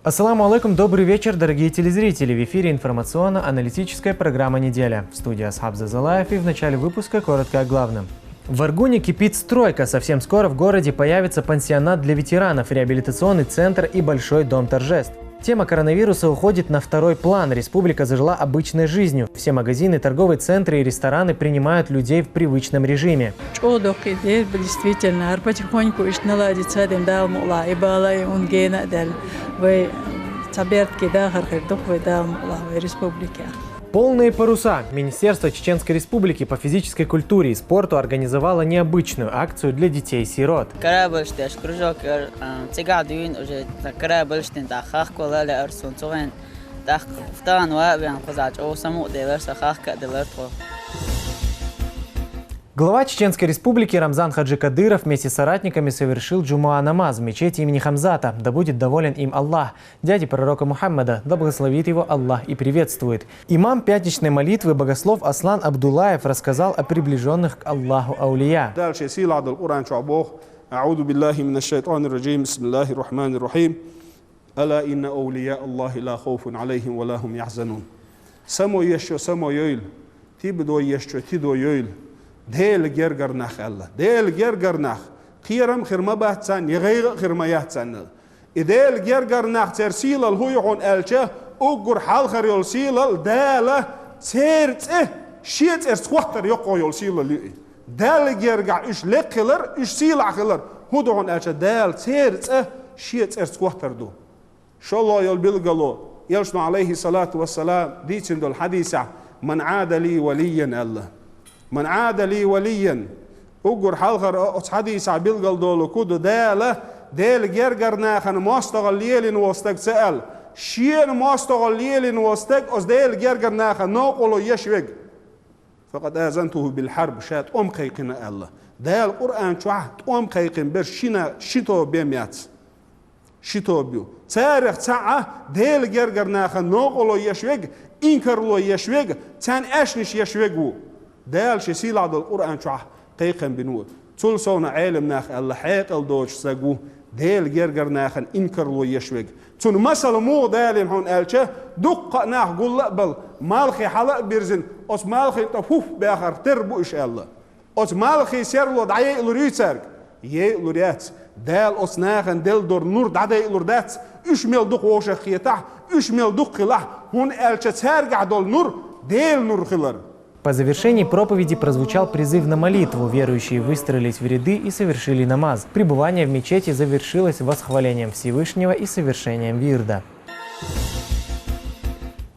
Ассаламу алейкум, добрый вечер, дорогие телезрители. В эфире информационно-аналитическая программа «Неделя». В студии Асхаб Зазалаев, и в начале выпуска коротко о главном. В Аргуне кипит стройка. Совсем скоро в городе появится пансионат для ветеранов, реабилитационный центр и большой дом торжеств. Тема коронавируса уходит на второй план. Республика зажила обычной жизнью. Все магазины, торговые центры и рестораны принимают людей в привычном режиме. Действительно, Полные паруса. Министерство Чеченской Республики по физической культуре и спорту организовало необычную акцию для детей-сирот. Глава Чеченской Республики Рамзан Хаджи Кадыров вместе с соратниками совершил джумуа намаз в мечети имени Хамзата. Да будет доволен им Аллах. Дяди пророка Мухаммада, да благословит его Аллах и приветствует. Имам пятничной молитвы богослов Аслан Абдуллаев рассказал о приближенных к Аллаху аулия. ديل جرجرناخ الله ديل جرجرناخ خيرم خير ما بحثن يغير خير ما يحسن إديل جرجرناخ ترسيل الهوي عن ألشه أجر حال خير يلسيل داله سيرت شيت إرسوختر يقو يلسيل اللي دال جرجع إيش لقلر إيش سيل عقلر هو عن ألشه دال سيرت شيت إرسوختر دو شاء الله يلبلغلو يلشنا عليه الصلاة والسلام ديتشن دول حديثة من عاد لي وليا الله من عاد لي وليا أجر حلقر أصحابي سعبيل قلدولو كودو دال جرجرنا خن ماستغل ليلين وستك سأل شين ماستغل ليلين وستك أص دال جرجرنا خن ناقلو يشوج فقد آذنته بالحرب شات قيقنا الله دال القرآن شوه قيقن بر شتو بيميات شتو بيو تاريخ ساعة دال جرجرنا خن ناقلو يشوج إنكرلو يشوج تان أشنش يشوجو دال شسيل عد القرآن شوه قيقن بنور تلصونا عالم ناخ الله حيق الدوش ساقو دال جرجر ناخن إنكرلو يشوج تون مثلا مو دال هون ألشه دق ناخ قول لقبل مالخي حلق برزن أس مالخي تفوف بآخر تربو إش الله أس مالخي سيرلو دعي لوريتسرق يلوريات دال أس ناخن دل دور نور دعي لوردات إش ميل دق ووش خيتاه إش ميل دق خلاه هون ألشه ترجع دول نور دال نور خلر. По завершении проповеди прозвучал призыв на молитву. Верующие выстроились в ряды и совершили намаз. Пребывание в мечети завершилось восхвалением Всевышнего и совершением вирда.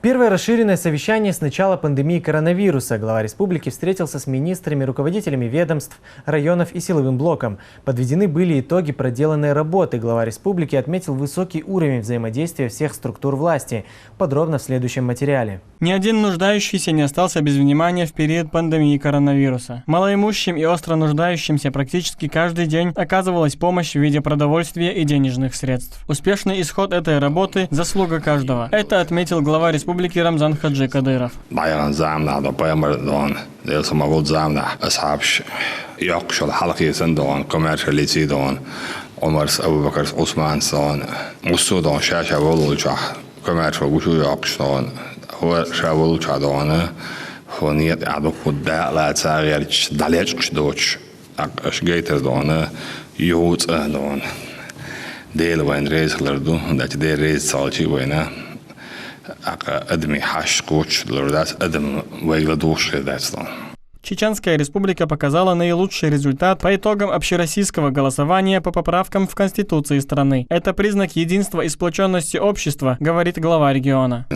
Первое расширенное совещание с начала пандемии коронавируса. Глава республики встретился с министрами, руководителями ведомств, районов и силовым блоком. Подведены были итоги проделанной работы. Глава республики отметил высокий уровень взаимодействия всех структур власти. Подробно в следующем материале. Ни один нуждающийся не остался без внимания в период пандемии коронавируса. Малоимущим и остро нуждающимся практически каждый день оказывалась помощь в виде продовольствия и денежных средств. Успешный исход этой работы – заслуга каждого. Это отметил глава республики Рамзан Хаджи Кадыров. هو شاول شادوانه فنيت عدو كدا لا تغير دليش دوش اش جيتر دونه يوت دون ديل وين ريز لردو دات ديل ريز صالتي وينا ادمي حش كوتش لردات ادم ويغلا دوش دات دون. Чеченская республика показала наилучший результат по итогам общероссийского голосования по поправкам в Конституции страны. Это признак единства и сплоченности общества, говорит глава региона.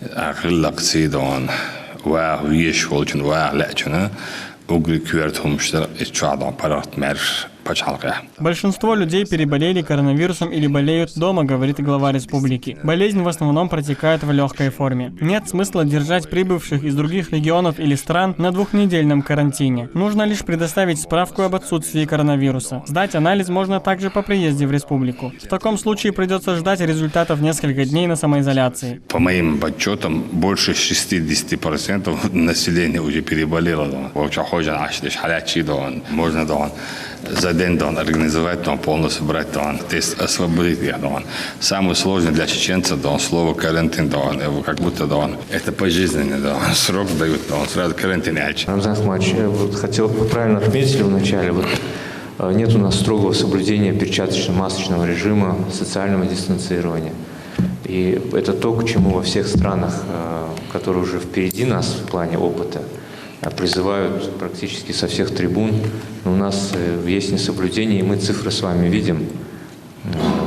أخلق سيدون ويش ولكن ولكن أقول كورتهم شتر إتشعدون برات مر Большинство людей переболели коронавирусом или болеют дома, говорит глава республики. Болезнь в основном протекает в легкой форме. Нет смысла держать прибывших из других регионов или стран на двухнедельном карантине. Нужно лишь предоставить справку об отсутствии коронавируса. Сдать анализ можно также по приезде в республику. В таком случае придется ждать результатов несколько дней на самоизоляции. По моим подсчетам, больше 60% населения уже переболело. Можно за день организовать, полностью брать тест, освободить их. Самое сложное для чеченцев слово карантин, как будто это пожизненно, срок дают, сразу карантин. Рамзан Ахматович, хотел бы правильно отметили вначале, нет у нас строгого соблюдения перчаточно-масочного режима, социального дистанцирования. И это то, к чему во всех странах, которые уже впереди нас в плане опыта, призывают практически со всех трибун. Но у нас есть несоблюдение, и мы цифры с вами видим.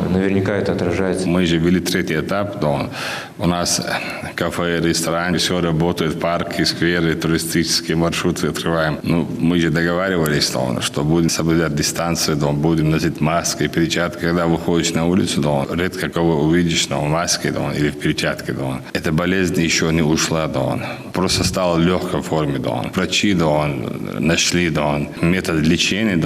Наверняка это отражается. Мы же ввели третий этап. У нас кафе, рестораны, все работает, парки, скверы, туристические маршруты открываем. Мы же договаривались, что будем соблюдать дистанцию, будем носить маски, перчатки. Когда выходишь на улицу, редко кого увидишь в маске или в перчатке. Эта болезнь еще не ушла. Просто стала в легкой форме. Врачи нашли метод лечения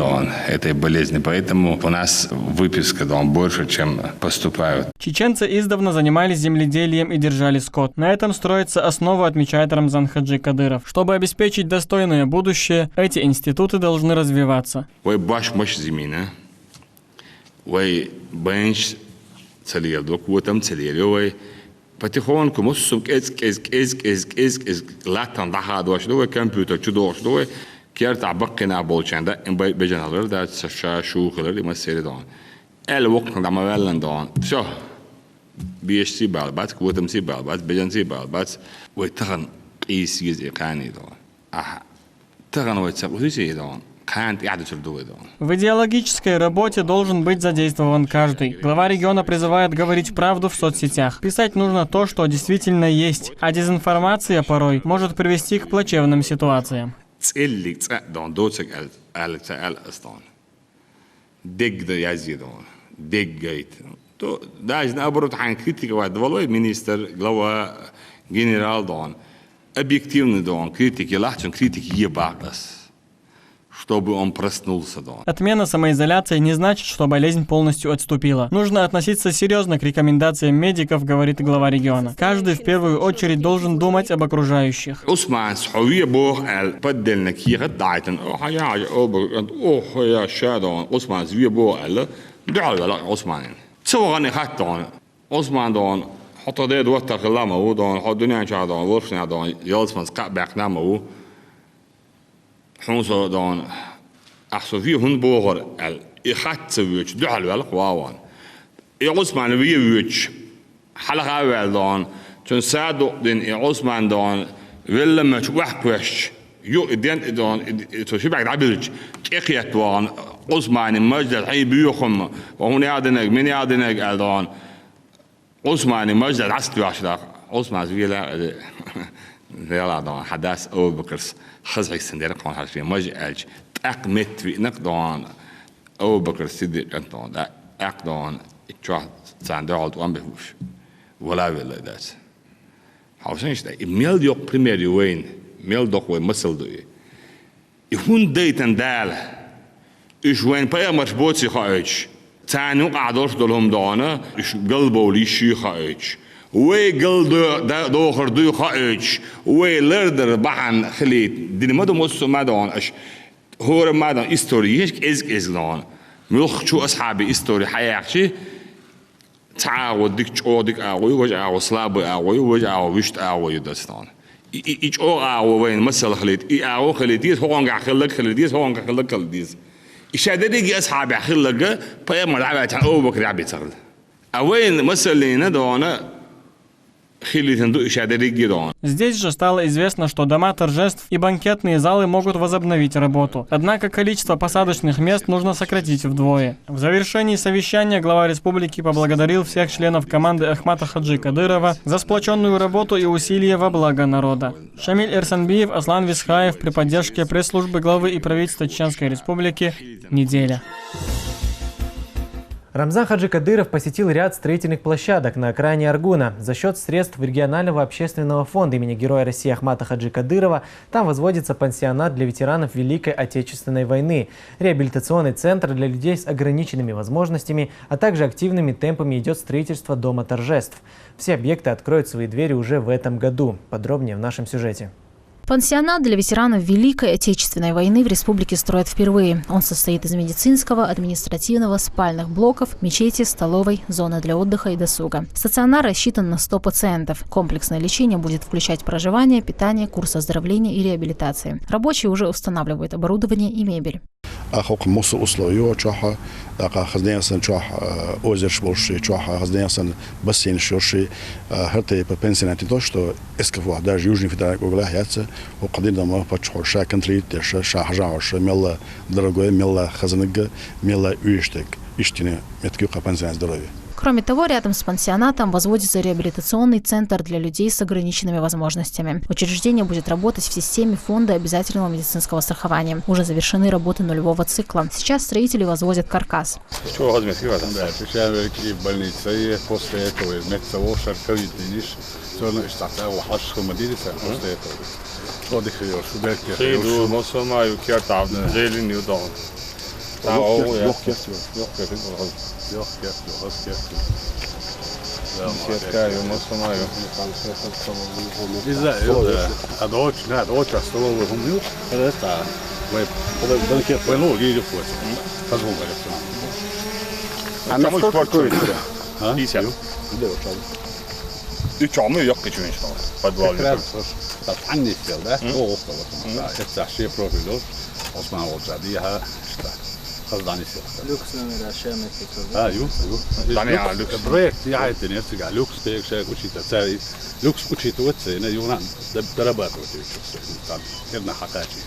этой болезни. Поэтому у нас выписка больше, чем поступают. Чеченцы издавна занимались земледелием и держали скот. На этом строится основа, отмечает Рамзан Хаджи Кадыров. Чтобы обеспечить достойное будущее, эти институты должны развиваться. Потихоньку мусум латан дахадош до компьютер чудош до كيرت عبقنا بولشان ده إن بيجن هذا ده شو خلال ما سير دون الوقت ده ما بلن دون شو بيشتي بالبات كوتم سي بالبات بيجن سي بالبات ويتغن قيس يزي قاني دون تغن ويتسقو سي دون В идеологической работе должен быть задействован каждый. Глава региона призывает говорить правду в соцсетях. Писать нужно то, что действительно есть, а дезинформация порой может привести к плачевным ситуациям. Чтобы он проснулся. Отмена самоизоляции не значит, что болезнь полностью отступила. Нужно относиться серьезно к рекомендациям медиков, говорит глава региона. Каждый в первую очередь должен думать об окружающих. حوصة دون أحسو فيه هن بوغر إخات ويش دعل والقواوان عثمان ويش حلقة أول دون تون سادو دين عثمان دون ولا مش وحش يو دين دون تشي بعد عبلج إخيات دون عثمان مجد حي بيوخم وهون يادنك من يادنك دون عثمان مجد عست وعشرة عثمان ويلا لا دون حداث أو بكرس خزعي سندير قوان حرفيا مجألج تأق متري نقدون أو بكر سيدي أنتون دا أقدون إتشوه ساندعود وان بهوش ولا دات حوشنش دا ميل يوق بريميري وين ميل دوق وين مسل دوي يهون ديتن دال إش وين بايا مربوطي خايش تانو قعدوش دولهم دانا إش قلبو ليشي خايش وي قل دو خردو خايش وي لردر بحن خليت دين مدو مصو مدون اش هور مدون استوري هيك از دون ملخ شو اصحابي استوري حياكشي تعاود ديك چوديك اوي وجا وصلاب اوي وجا وشت اوي دستان ايش او وين مثلا خليت اي او خليتيس هون قاع خليتيس هون قاع خليتيس اشاددي اصحابي خلق باي ما لعبت او بكر عبي تغل اوين مثلا ندون Здесь же стало известно, что дома торжеств и банкетные залы могут возобновить работу. Однако количество посадочных мест нужно сократить вдвое. В завершении совещания глава республики поблагодарил всех членов команды Ахмата Хаджи Кадырова за сплоченную работу и усилия во благо народа. Шамиль Эрсанбиев, Аслан Висхаев при поддержке пресс-службы главы и правительства Чеченской Республики. Неделя. Рамзан Хаджи Кадыров посетил ряд строительных площадок на окраине Аргуна. За счет средств регионального общественного фонда имени Героя России Ахмата Хаджи Кадырова там возводится пансионат для ветеранов Великой Отечественной войны, реабилитационный центр для людей с ограниченными возможностями, а также активными темпами идет строительство Дома торжеств. Все объекты откроют свои двери уже в этом году. Подробнее в нашем сюжете. Пансионат для ветеранов Великой Отечественной войны в республике строят впервые. Он состоит из медицинского, административного, спальных блоков, мечети, столовой, зоны для отдыха и досуга. Стационар рассчитан на 100 пациентов. Комплексное лечение будет включать проживание, питание, курс оздоровления и реабилитации. Рабочие уже устанавливают оборудование и мебель. خزنيسن شوح أوزرش بولشي شوح خزنيسن بسين شورشي هرتي ببنسيناتي دوشتو إسكفوا داج يوجني في دارك وغلاهيات وقديم دم بتشحر شا كنتري تش شا حجاوش ملا درجوي ملا خزنق ملا ويشتك يشتني متكيق بنسينات درجوي. Кроме того, рядом с пансионатом возводится реабилитационный центр для людей с ограниченными возможностями. Учреждение будет работать в системе фонда обязательного медицинского страхования. Уже завершены работы нулевого цикла. Сейчас строители возводят каркас. Люкс номер ашемет это. Люкс. Проект я это не всегда люкс тех учиться царь люкс учить вот на юнан дорабатывать это хакачи.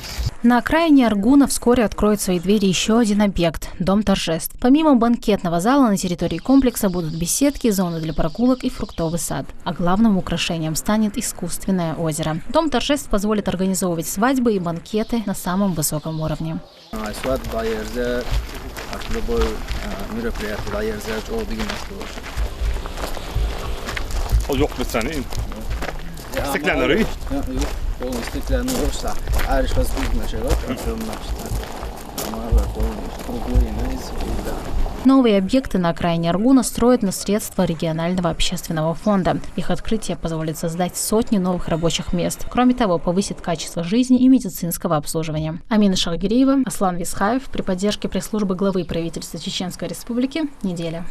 На окраине Аргуна вскоре откроет свои двери еще один объект – Дом торжеств. Помимо банкетного зала на территории комплекса будут беседки, зоны для прогулок и фруктовый сад. А главным украшением станет искусственное озеро. Дом торжеств позволит организовывать свадьбы и банкеты на самом высоком уровне. Новые объекты на окраине Аргуна строят на средства регионального общественного фонда. Их открытие позволит создать сотни новых рабочих мест. Кроме того, повысит качество жизни и медицинского обслуживания. Амина Шахгиреева, Аслан Висхаев при поддержке пресс-службы главы правительства Чеченской Республики. Неделя.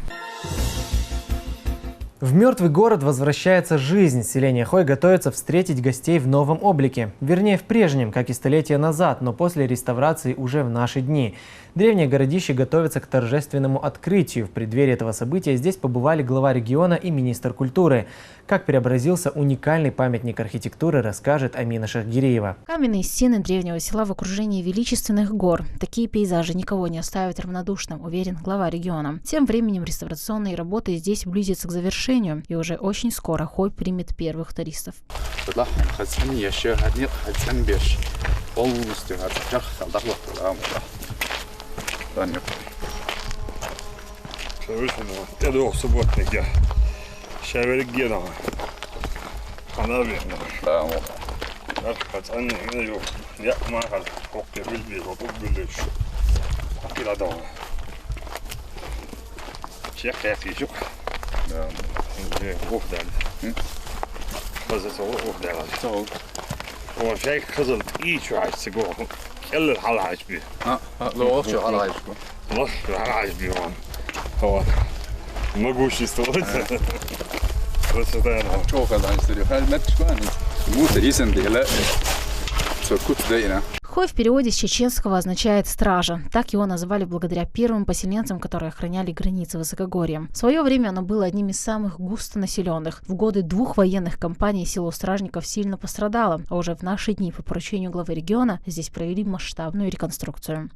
В мертвый город возвращается жизнь. Селение Хой готовится встретить гостей в новом облике. Вернее, в прежнем, как и столетия назад, но после реставрации уже в наши дни. Древнее городище готовится к торжественному открытию. В преддверии этого события здесь побывали глава региона и министр культуры. Как преобразился уникальный памятник архитектуры, расскажет Амина Шахгиреева. Каменные стены древнего села в окружении величественных гор. Такие пейзажи никого не оставят равнодушным, уверен глава региона. Тем временем реставрационные работы здесь близятся к завершению, и уже очень скоро Хой примет первых туристов. Хой в переводе с чеченского означает «стража». Так его назвали благодаря первым поселенцам, которые охраняли границы высокогорья. В свое время оно было одним из самых густонаселенных. В годы 2 военных кампаний село Стражников сильно пострадало, а уже в наши дни по поручению главы региона здесь провели масштабную реконструкцию.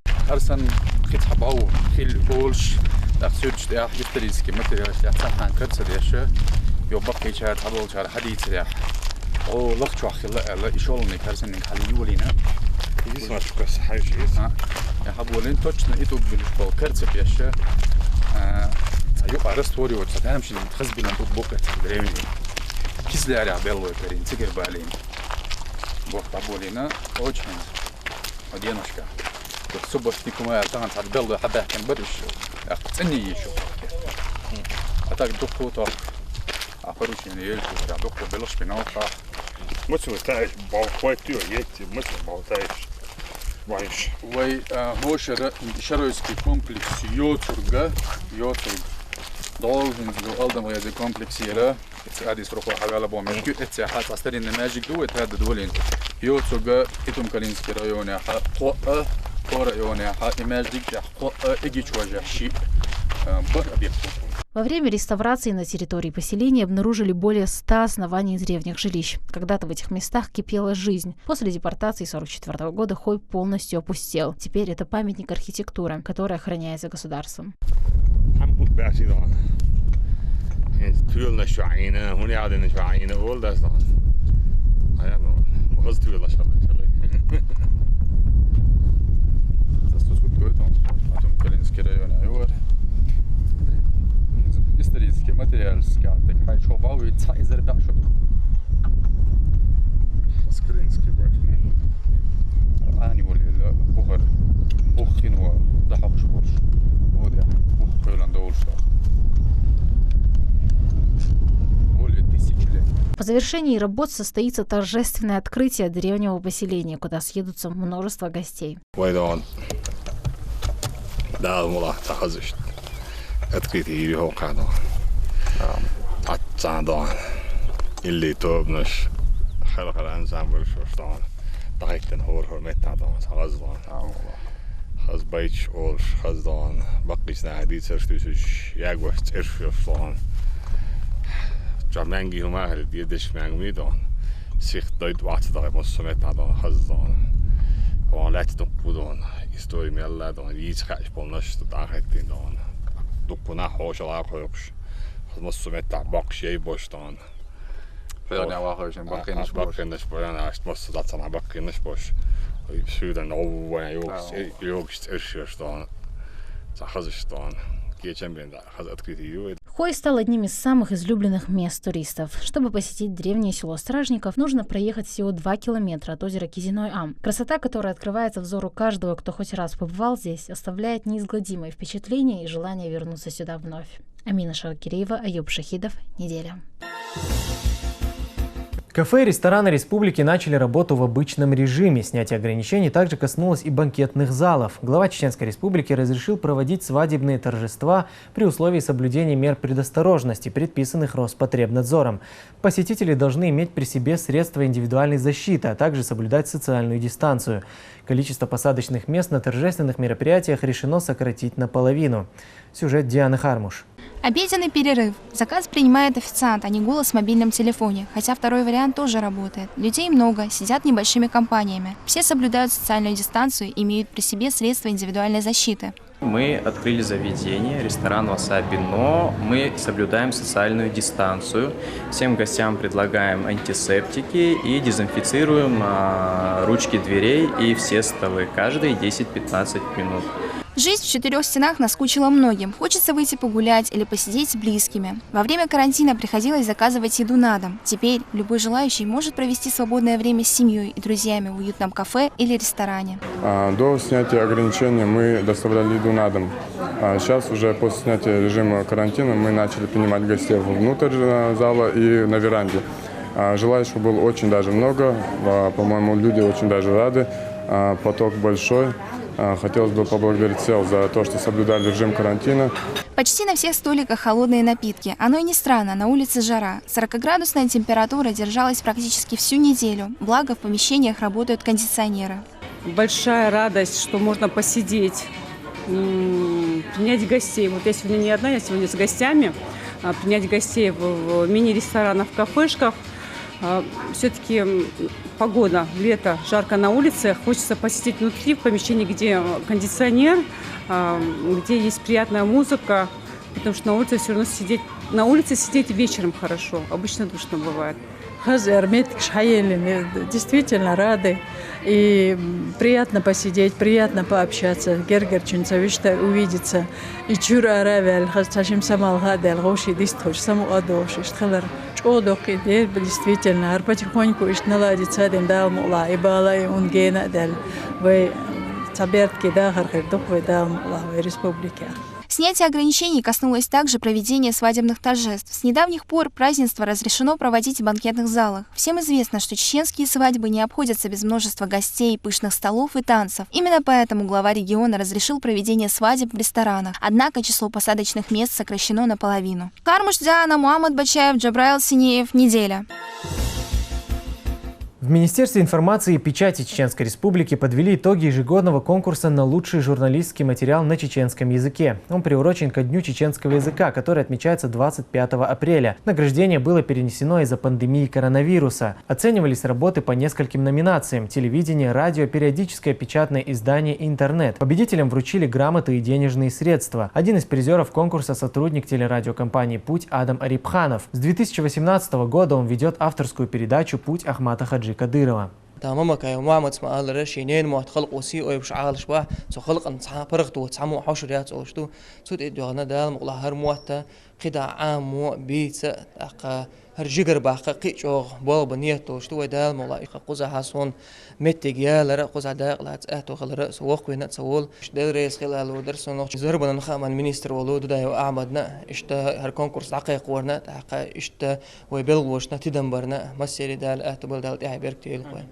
Шаройский комплекс Йоцурга, должен был комплексира. Это срока хагала бомбки. Это хат старинный magic до это доволен. Йоцурга итум Калинский район я ха район я ха magic я игичважа ши объект. Во время реставрации на территории поселения обнаружили более 100 оснований древних жилищ. Когда-то в этих местах кипела жизнь. После депортации 1944 года Хой полностью опустел. Теперь это памятник архитектуры, который охраняется государством. Исторический материал, скаток, хайчобал и цайзер башок. Скринский башня. Они были бухар, бухинуа, дахавш борш. Вот я, бухкойлан доулшта. Более 1000 лет. По завершении работ состоится торжественное открытие древнего поселения, куда съедутся множество гостей. Открытие его канал. Атцандон. Или тобнаш. Халахаран замбр шостан. Дайтен хор метадон. Хаздон. Хазбайч олш хаздон. Бакис нахди церштүсүш. Ягваш цершостан. Жаманги хумахэл диэдэш мангмидон. Сих дойд ватдаг моссометадон хаздон. Валат топудон. Истори мелладон. Ицхаш полнаш тахеттиндон. Дукуна хошала хойш. Моссометта бакшей боштон. Федерна вахошен бакинаш бакинаш боянаш моссдатсана бакинаш бош. Сюдан оввая югс эршестон. Захазштон. Кечембенда хаз открытие. Хой стал одним из самых излюбленных мест туристов. Чтобы посетить древнее село Стражников, нужно проехать всего 2 километра от озера Кизиной-Ам. Красота, которая открывается взору каждого, кто хоть раз побывал здесь, оставляет неизгладимое впечатление и желание вернуться сюда вновь. Амина Шаркиреева, Аюб Шахидов. Неделя. Кафе и рестораны республики начали работу в обычном режиме. Снятие ограничений также коснулось и банкетных залов. Глава Чеченской республики разрешил проводить свадебные торжества при условии соблюдения мер предосторожности, предписанных Роспотребнадзором. Посетители должны иметь при себе средства индивидуальной защиты, а также соблюдать социальную дистанцию. Количество посадочных мест на торжественных мероприятиях решено сократить наполовину. Сюжет Дианы Хармуш. Обеденный перерыв. Заказ принимает официант, а не голос в мобильном телефоне. Хотя второй вариант тоже работает. Людей много, сидят небольшими компаниями. Все соблюдают социальную дистанцию и имеют при себе средства индивидуальной защиты. Мы открыли заведение, ресторан «Васаби», но мы соблюдаем социальную дистанцию. Всем гостям предлагаем антисептики и дезинфицируем ручки дверей и все столы каждые 10-15 минут. Жизнь в 4 стенах наскучила многим. Хочется выйти погулять или посидеть с близкими. Во время карантина приходилось заказывать еду на дом. Теперь любой желающий может провести свободное время с семьей и друзьями в уютном кафе или ресторане. До снятия ограничений мы доставляли еду на дом. Сейчас уже после снятия режима карантина мы начали принимать гостей внутрь зала и на веранде. Желающих было очень даже много. По-моему, люди очень даже рады. Поток большой. Хотелось бы поблагодарить всех за то, что соблюдали режим карантина. Почти на всех столиках холодные напитки. Оно и не странно, на улице жара. 40-градусная температура держалась практически всю неделю. Благо, в помещениях работают кондиционеры. большая радость, что можно посидеть, принять гостей. Вот я сегодня не одна, я сегодня с гостями. Принять гостей в мини-ресторанах, в кафешках. Все-таки погода, лето, жарко на улице. Хочется посидеть внутри, в помещении, где кондиционер, где есть приятная музыка. Потому что на улице сидеть вечером хорошо. Обычно душно бывает. Действительно рады. И приятно посидеть, приятно пообщаться. Гергерчинцевичта увидеться. И чура равел, хасташим самал гадел, гоши дистош, саму адоши, штхалар. Чодоки, действительно, потихоньку наладится один дал мула, и бала и он гена дал. Вы табертки да хархердух вы дал мула в республике. Снятие ограничений коснулось также проведения свадебных торжеств. С недавних пор празднество разрешено проводить в банкетных залах. Всем известно, что чеченские свадьбы не обходятся без множества гостей, пышных столов и танцев. Именно поэтому глава региона разрешил проведение свадеб в ресторанах. Однако число посадочных мест сокращено наполовину. Кармуш Диана, Муаммад Бачаев, Джабраил Синеев. Неделя. В Министерстве информации и печати Чеченской Республики подвели итоги ежегодного конкурса на лучший журналистский материал на чеченском языке. Он приурочен ко Дню чеченского языка, который отмечается 25 апреля. Награждение было перенесено из-за пандемии коронавируса. Оценивались работы по нескольким номинациям – телевидение, радио, периодическое печатное издание и интернет. Победителям вручили грамоты и денежные средства. Один из призеров конкурса – сотрудник телерадиокомпании «Путь» Адам Арипханов. С 2018 года он ведет авторскую передачу «Путь» Ахмата Хаджи Кадырова. تمامك يا معمد اسمع الله رشينين ما تخلق وسي أو يبش عال شبه سخلق أن صح برغت وتسمع حشريات أو شتو سود إدوانا دال مقلا هرموته خدع عام بيت أق هرجيجر باقي قيشوا بال بنيته شتو دال مقلا قوزا حسون متجيا لرا قوزا داق لا تأتو خل رأس وقوينا تسول شدل رئيس خلال ودرسون زربنا نخام المينستر ولود دا وأعمدنا إشتا هركونكورس عقيق ورنا تحقق إشتا ويبلغوشنا تدمبرنا مسيري دال أتبل دال تعبير كتير خوين.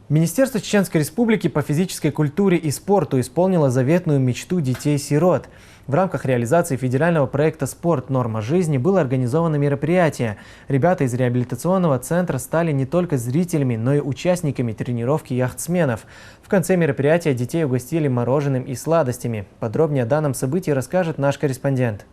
Министерство Чеченской Республики по физической культуре и спорту исполнило заветную мечту детей-сирот. В рамках реализации федерального проекта «Спорт. Норма жизни» было организовано мероприятие. Ребята из реабилитационного центра стали не только зрителями, но и участниками тренировки яхтсменов. В конце мероприятия детей угостили мороженым и сладостями. Подробнее о данном событии расскажет наш корреспондент.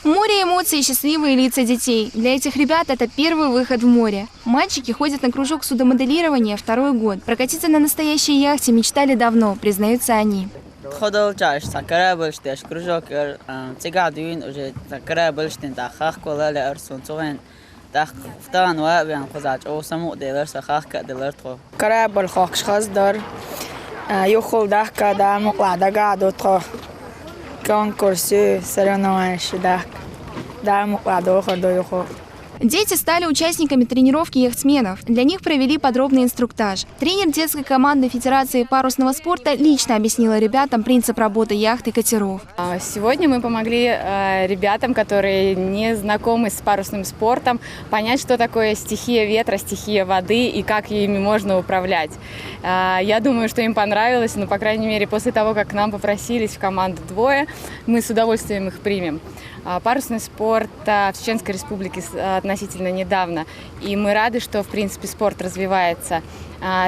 Море эмоций и счастливые лица детей. Для этих ребят это первый выход в море. Мальчики ходят на кружок судомоделирования второй год. Прокатиться на настоящей яхте мечтали давно, признаются они. Дети стали участниками тренировки яхтсменов. Для них провели подробный инструктаж. Тренер детской команды Федерации парусного спорта лично объяснила ребятам принцип работы яхт и катеров. Сегодня мы помогли ребятам, которые не знакомы с парусным спортом, понять, что такое стихия ветра, стихия воды и как ими можно управлять. Я думаю, что им понравилось, но, по крайней мере, после того, как к нам попросились в команду двое, мы с удовольствием их примем. Парусный спорт в Чеченской Республике относительно недавно, и мы рады, что, в принципе, спорт развивается.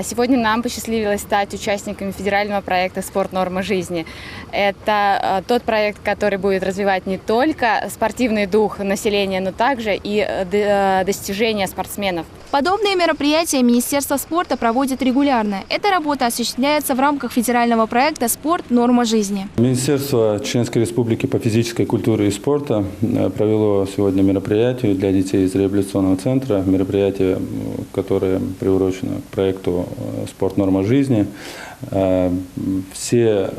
Сегодня нам посчастливилось стать участниками федерального проекта «Спорт. Норма жизни». Это тот проект, который будет развивать не только спортивный дух населения, но также и достижения спортсменов. Подобные мероприятия Министерство спорта проводит регулярно. Эта работа осуществляется в рамках федерального проекта «Спорт. Норма жизни». Министерство Чеченской Республики по физической культуре и спорту провело сегодня мероприятие для детей из реабилитационного центра. Мероприятие, которое приурочено к проекту «Спорт. Норма жизни». Все,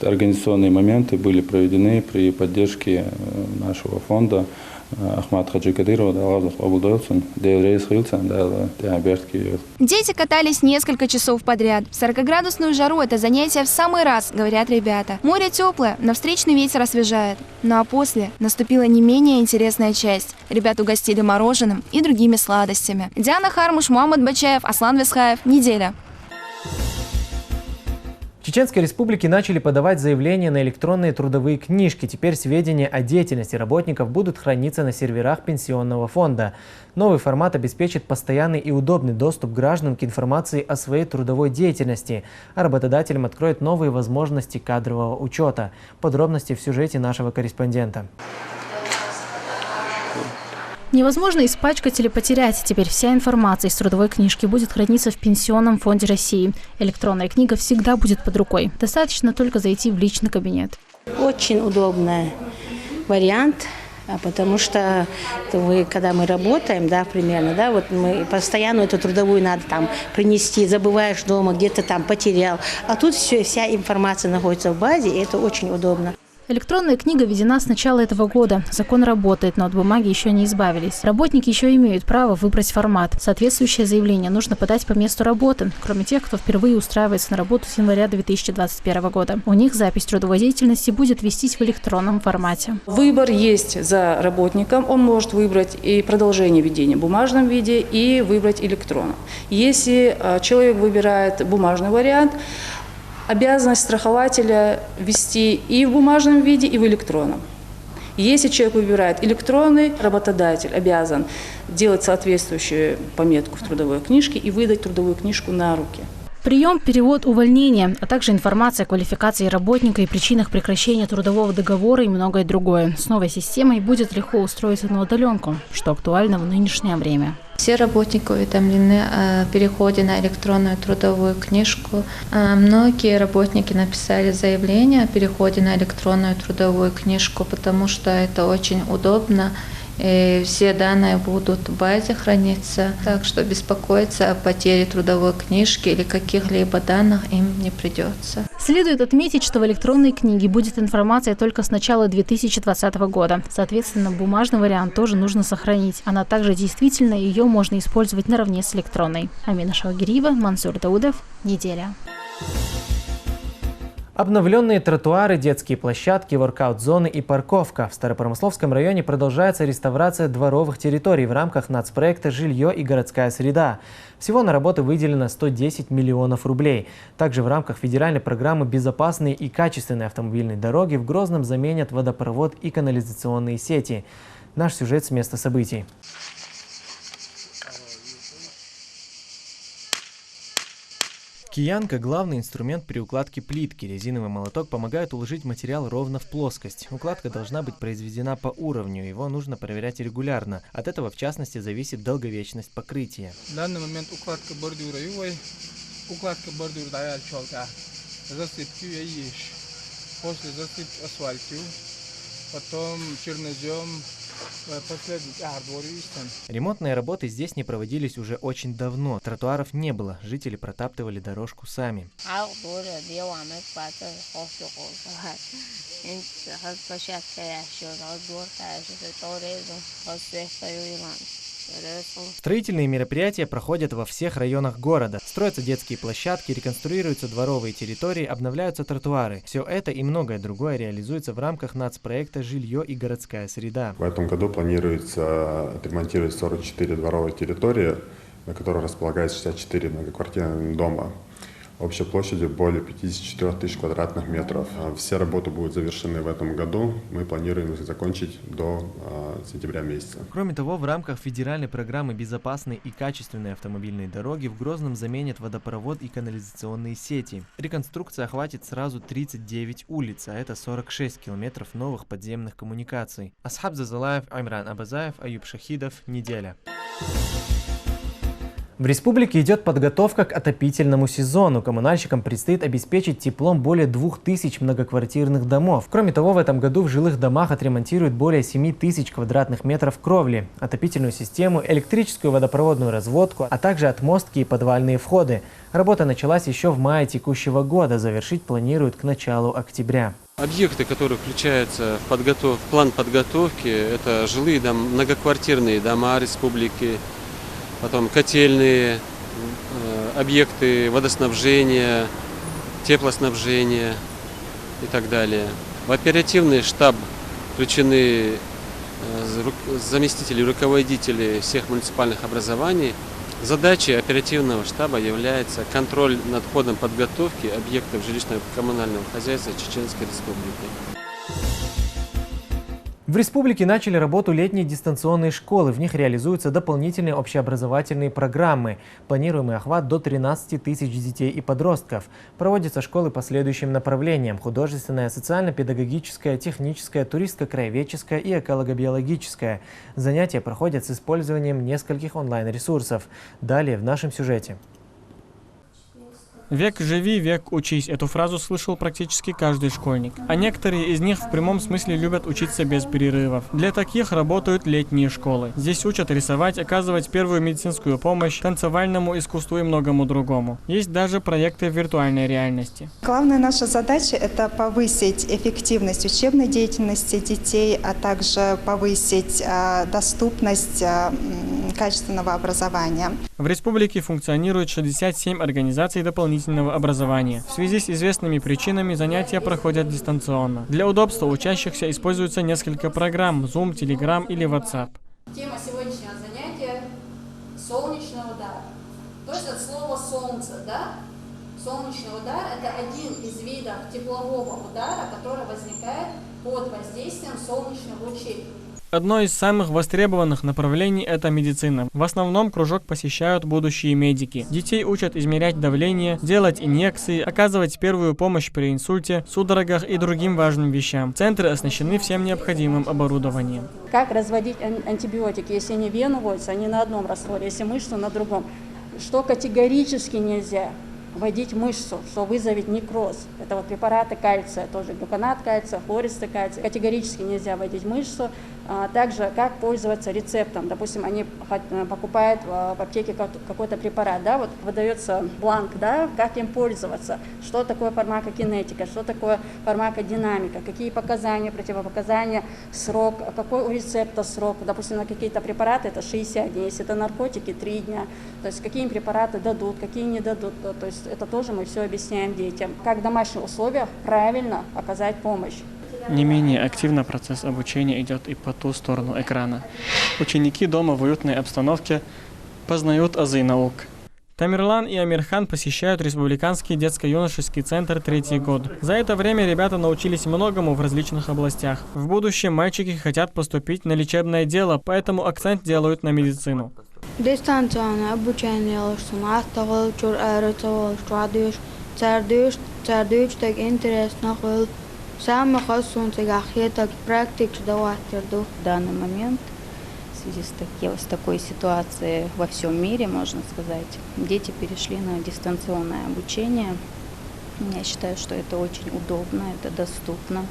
организационные моменты были проведены при поддержке нашего фонда Ахмат Хаджи Кадырова. Дети катались несколько часов подряд. В 40-градусную жару это занятие в самый раз, говорят ребята. Море теплое, но встречный ветер освежает. Ну а после наступила не менее интересная часть. Ребят угостили мороженым и другими сладостями. Диана Хармуш, Муаммад Бачаев, Аслан Весхаев. Неделя. Чеченской Республике начали подавать заявления на электронные трудовые книжки. Теперь сведения о деятельности работников будут храниться на серверах пенсионного фонда. Новый формат обеспечит постоянный и удобный доступ граждан к информации о своей трудовой деятельности, а работодателям откроет новые возможности кадрового учета. Подробности в сюжете нашего корреспондента. Невозможно испачкать или потерять. Теперь вся информация из трудовой книжки будет храниться в Пенсионном фонде России. Электронная книга всегда будет под рукой. Достаточно только зайти в личный кабинет. Очень удобный вариант, потому что когда мы работаем, примерно, вот мы постоянно эту трудовую надо там принести, забываешь дома, где-то там потерял. А тут вся информация находится в базе, и это очень удобно. Электронная книга введена с начала этого года. Закон работает, но от бумаги еще не избавились. Работники еще имеют право выбрать формат. Соответствующее заявление нужно подать по месту работы, кроме тех, кто впервые устраивается на работу с января 2021 года. У них запись трудовой деятельности будет вестись в электронном формате. Выбор есть за работником. Он может выбрать и продолжение ведения в бумажном виде, и выбрать электронно. Если человек выбирает бумажный вариант, обязанность страхователя ввести и в бумажном виде, и в электронном. Если человек выбирает электронный, работодатель обязан делать соответствующую пометку в трудовой книжке и выдать трудовую книжку на руки. Прием, перевод, увольнение, а также информация о квалификации работника и причинах прекращения трудового договора и многое другое. С новой системой будет легко устроиться на удаленку, что актуально в нынешнее время. Все работники уведомлены о переходе на электронную трудовую книжку. Многие работники написали заявление о переходе на электронную трудовую книжку, потому что это очень удобно. И все данные будут в базе храниться, так что беспокоиться о потере трудовой книжки или каких-либо данных им не придется. Следует отметить, что в электронной книге будет информация только с начала 2020 года. Соответственно, бумажный вариант тоже нужно сохранить. Она также действительно, ее можно использовать наравне с электронной. Амина Шаугириева, Мансур Даудов. Неделя. Обновленные тротуары, детские площадки, воркаут-зоны и парковка. В Старопромысловском районе продолжается реставрация дворовых территорий в рамках нацпроекта «Жилье и городская среда». Всего на работы выделено 110 миллионов рублей. Также в рамках федеральной программы «Безопасные и качественные автомобильные дороги» в Грозном заменят водопровод и канализационные сети. Наш сюжет с места событий. Киянка – главный инструмент при укладке плитки. Резиновый молоток помогает уложить материал ровно в плоскость. Укладка должна быть произведена по уровню, его нужно проверять регулярно. От этого, в частности, зависит долговечность покрытия. В данный момент укладка бордюра засыпки есть. После засыпки асфальтью, потом чернозем. Ремонтные работы здесь не проводились уже очень давно. Тротуаров не было, жители протаптывали дорожку сами. Строительные мероприятия проходят во всех районах города. Строятся детские площадки, реконструируются дворовые территории, обновляются тротуары. Все это и многое другое реализуется в рамках нацпроекта «Жилье и городская среда». В этом году планируется отремонтировать 44 дворовые территории, на которых располагается 64 многоквартирных дома. Общей площадью более 54 тысяч квадратных метров. Все работы будут завершены в этом году. Мы планируем их закончить до сентября месяца. Кроме того, в рамках федеральной программы «Безопасные и качественные автомобильные дороги» в Грозном заменят водопровод и канализационные сети. Реконструкция охватит сразу 39 улиц, а это 46 километров новых подземных коммуникаций. Асхаб Зазалаев, Аймран Абазаев, Аюб Шахидов. Неделя. В республике идет подготовка к отопительному сезону. Коммунальщикам предстоит обеспечить теплом более 2000 многоквартирных домов. Кроме того, в этом году в жилых домах отремонтируют более 7000 квадратных метров кровли, отопительную систему, электрическую водопроводную разводку, а также отмостки и подвальные входы. Работа началась еще в мае текущего года. Завершить планируют к началу октября. Объекты, которые включаются в план подготовки, это жилые дома, многоквартирные дома республики, потом котельные, объекты водоснабжения, теплоснабжения и так далее. В оперативный штаб включены заместители, руководители всех муниципальных образований, Задачей оперативного штаба является контроль над ходом подготовки объектов жилищно-коммунального хозяйства Чеченской Республики. В республике начали работу летние дистанционные школы. В них реализуются дополнительные общеобразовательные программы. Планируемый охват до 13 тысяч детей и подростков. Проводятся школы по следующим направлениям: художественное, социально-педагогическое, техническое, туристско-краеведческое и эколого-биологическое. Занятия проходят с использованием нескольких онлайн-ресурсов. Далее в нашем сюжете. «Век живи, век учись» – эту фразу слышал практически каждый школьник. А некоторые из них в прямом смысле любят учиться без перерывов. Для таких работают летние школы. Здесь учат рисовать, оказывать первую медицинскую помощь, танцевальному искусству и многому другому. Есть даже проекты виртуальной реальности. Главная наша задача – это повысить эффективность учебной деятельности детей, а также повысить доступность качественного образования. В республике функционирует 67 организаций дополнительного образования. В связи с известными причинами занятия проходят дистанционно. Для удобства учащихся используются несколько программ – Zoom, Telegram или WhatsApp. Тема сегодняшнего занятия – солнечный удар. То есть от слова «солнце», да? Солнечный удар – это один из видов теплового удара, который возникает под воздействием солнечных лучей. Одно из самых востребованных направлений – это медицина. В основном кружок посещают будущие медики. Детей учат измерять давление, делать инъекции, оказывать первую помощь при инсульте, судорогах и другим важным вещам. Центры оснащены всем необходимым оборудованием. Как разводить антибиотики, если они вену вводятся, они на одном растворе, если мышцу на другом. Что категорически нельзя? Вводить мышцу, что вызовет некроз. Это вот препараты кальция, тоже глюконат кальция, хлористый кальций. Категорически нельзя вводить мышцу. Также как пользоваться рецептом. Допустим, они покупают в аптеке какой-то препарат, да, вот выдается бланк, да, как им пользоваться, что такое фармакокинетика, что такое фармакодинамика, какие показания, противопоказания, срок, какой у рецепта срок. Допустим, на какие-то препараты это 60 дней, если это наркотики 3 дня. То есть какие им препараты дадут, какие не дадут. То есть это тоже мы все объясняем детям. Как в домашних условиях правильно оказать помощь. Не менее активно процесс обучения идет и по ту сторону экрана. Ученики дома в уютной обстановке познают азы наук. Тамерлан и Амирхан посещают Республиканский детско-юношеский центр 3-й год. За это время ребята научились многому в различных областях. В будущем мальчики хотят поступить на лечебное дело, поэтому акцент делают на медицину. Дистанционное обучение интересно. В данный момент, в связи с такой ситуацией во всем мире, можно сказать, дети перешли на дистанционное обучение. Я считаю, что это очень удобно, это доступно.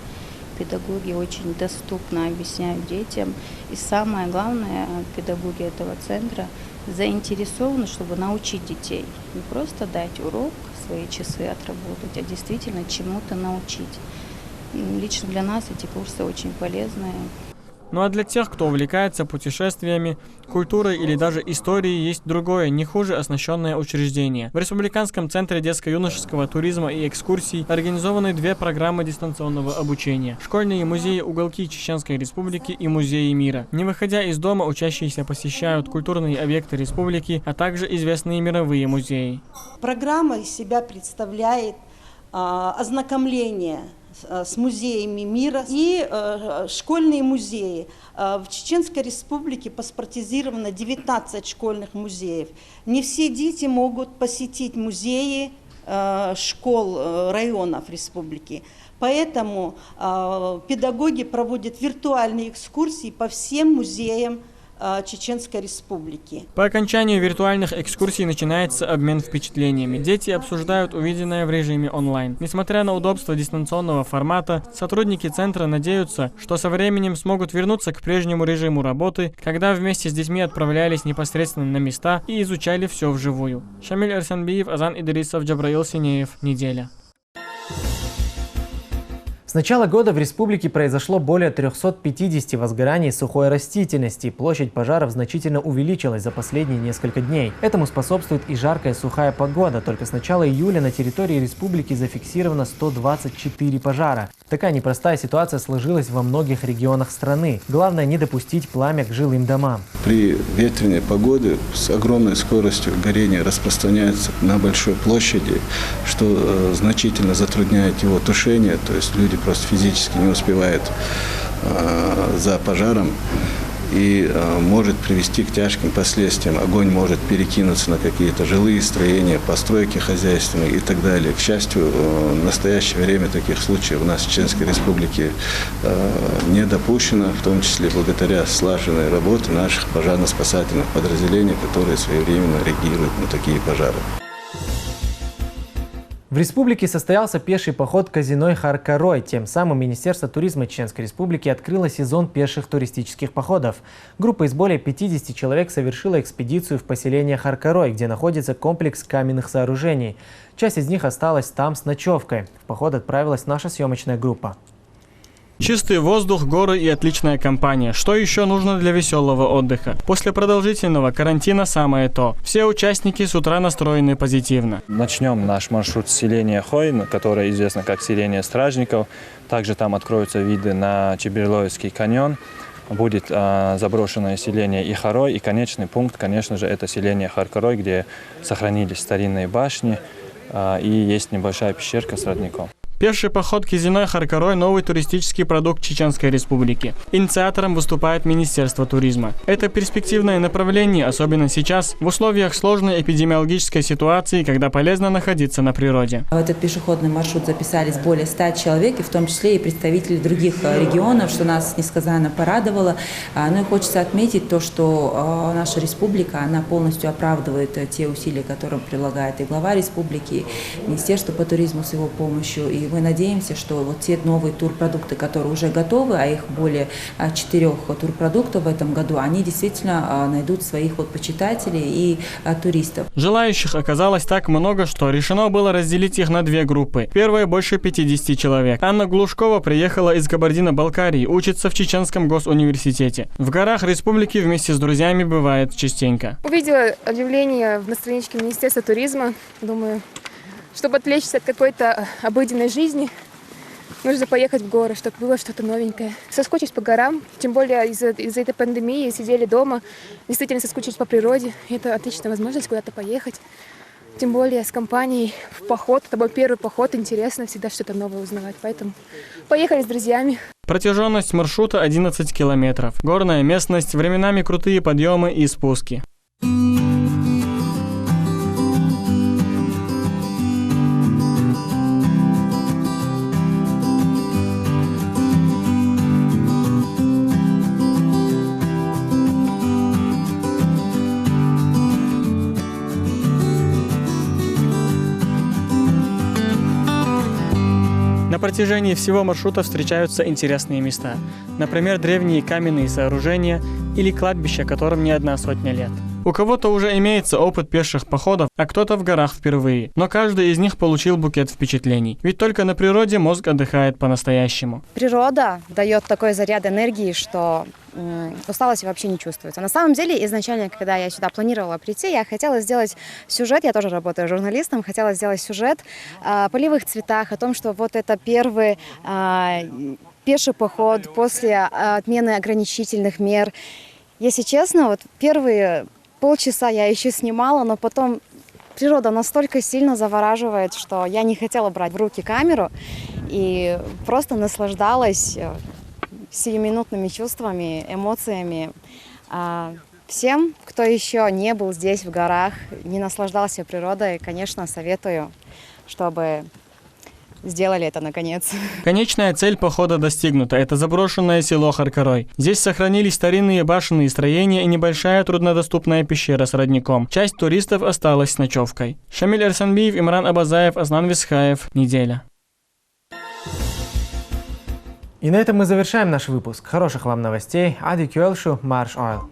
Педагоги очень доступно объясняют детям. И самое главное, педагоги этого центра заинтересованы, чтобы научить детей. Не просто дать урок, свои часы отработать, а действительно чему-то научить. Лично для нас эти курсы очень полезные. Ну а для тех, кто увлекается путешествиями, культурой или даже историей, есть другое, не хуже оснащенное учреждение. В Республиканском центре детско-юношеского туризма и экскурсий организованы 2 программы дистанционного обучения. Школьные музеи «Уголки Чеченской Республики» и «Музеи мира». Не выходя из дома, учащиеся посещают культурные объекты республики, а также известные мировые музеи. Программа из себя представляет ознакомление с музеями мира и школьные музеи. В Чеченской Республике паспортизировано 19 школьных музеев. Не все дети могут посетить музеи школ районов республики. Поэтому педагоги проводят виртуальные экскурсии по всем музеям Чеченской Республики. По окончанию виртуальных экскурсий начинается обмен впечатлениями. Дети обсуждают увиденное в режиме онлайн. Несмотря на удобство дистанционного формата, сотрудники центра надеются, что со временем смогут вернуться к прежнему режиму работы, когда вместе с детьми отправлялись непосредственно на места и изучали все вживую. Шамиль Арсанбиев, Азан Идрисов, Джабраил Синеев. Неделя. начала года в республике произошло более 350 возгораний сухой растительности. Площадь пожаров значительно увеличилась за последние несколько дней. Этому способствует и жаркая сухая погода. Только с начала июля на территории республики зафиксировано 124 пожара. Такая непростая ситуация сложилась во многих регионах страны. Главное не допустить пламя к жилым домам. При ветреной погоде с огромной скоростью горение распространяется на большой площади, что значительно затрудняет его тушение, то есть люди просто физически не успевают за пожаром и может привести к тяжким последствиям. Огонь может перекинуться на какие-то жилые строения, постройки хозяйственные и так далее. К счастью, в настоящее время таких случаев у нас в Чеченской Республике не допущено, в том числе благодаря слаженной работе наших пожарно-спасательных подразделений, которые своевременно реагируют на такие пожары. В республике состоялся пеший поход казиной Харкарой. Тем самым Министерство туризма Чеченской Республики открыло сезон пеших туристических походов. Группа из более 50 человек совершила экспедицию в поселение Харкарой, где находится комплекс каменных сооружений. Часть из них осталась там с ночевкой. В поход отправилась наша съемочная группа. Чистый воздух, горы и отличная компания. Что еще нужно для веселого отдыха? После продолжительного карантина самое то. Все участники с утра настроены позитивно. Начнем наш маршрут с селения Хой, которое известно как селение Стражников. Также там откроются виды на Чеберлоевский каньон. Будет заброшенное селение Ихарой. И конечный пункт, конечно же, это селение Харкарой, где сохранились старинные башни и есть небольшая пещерка с родником. Пеший поход казиной Харкарой – новый туристический продукт Чеченской Республики. Инициатором выступает Министерство туризма. Это перспективное направление, особенно сейчас, в условиях сложной эпидемиологической ситуации, когда полезно находиться на природе. В этот пешеходный маршрут записались более 100 человек, и в том числе и представители других регионов, что нас несказанно порадовало. Ну и хочется отметить то, что наша республика, она полностью оправдывает те усилия, которые прилагает и глава республики, и Министерство по туризму с его помощью. И мы надеемся, что вот те новые турпродукты, которые уже готовы, а их более 4 турпродуктов в этом году, они действительно найдут своих почитателей и туристов. Желающих оказалось так много, что решено было разделить их на две группы. Первая больше 50 человек. Анна Глушкова приехала из Кабардино-Балкарии, учится в Чеченском госуниверситете. В горах республики вместе с друзьями бывает частенько. Увидела объявление в страничке Министерства туризма. Думаю, чтобы отвлечься от какой-то обыденной жизни, нужно поехать в горы, чтобы было что-то новенькое. Соскучились по горам, тем более из-за этой пандемии сидели дома, действительно соскучились по природе. Это отличная возможность куда-то поехать, тем более с компанией в поход. Это был первый поход, интересно всегда что-то новое узнавать, поэтому поехали с друзьями. Протяженность маршрута 11 километров. Горная местность, временами крутые подъемы и спуски. На протяжении всего маршрута встречаются интересные места. Например, древние каменные сооружения или кладбища, которым не 100 лет. У кого-то уже имеется опыт пеших походов, а кто-то в горах впервые. Но каждый из них получил букет впечатлений. Ведь только на природе мозг отдыхает по-настоящему. Природа дает такой заряд энергии, что усталость вообще не чувствуется. На самом деле, изначально, когда я сюда планировала прийти, я хотела сделать сюжет, я тоже работаю журналистом, хотела сделать сюжет о полевых цветах, о том, что вот это первый пеший поход после отмены ограничительных мер. Если честно, вот первые полчаса я еще снимала, но потом природа настолько сильно завораживает, что я не хотела брать в руки камеру и просто наслаждалась сиюминутными чувствами, эмоциями. Всем, кто еще не был здесь в горах, не наслаждался природой, конечно, советую, чтобы сделали это наконец. Конечная цель похода достигнута. Это заброшенное село Харкарой. Здесь сохранились старинные башенные строения и небольшая труднодоступная пещера с родником. Часть туристов осталась с ночевкой. Шамиль Эрсанбиев, Имран Абазаев, Аслан Висхаев. Неделя. И на этом мы завершаем наш выпуск. Хороших вам новостей. Ади Кюэлшу, Марш Ойл.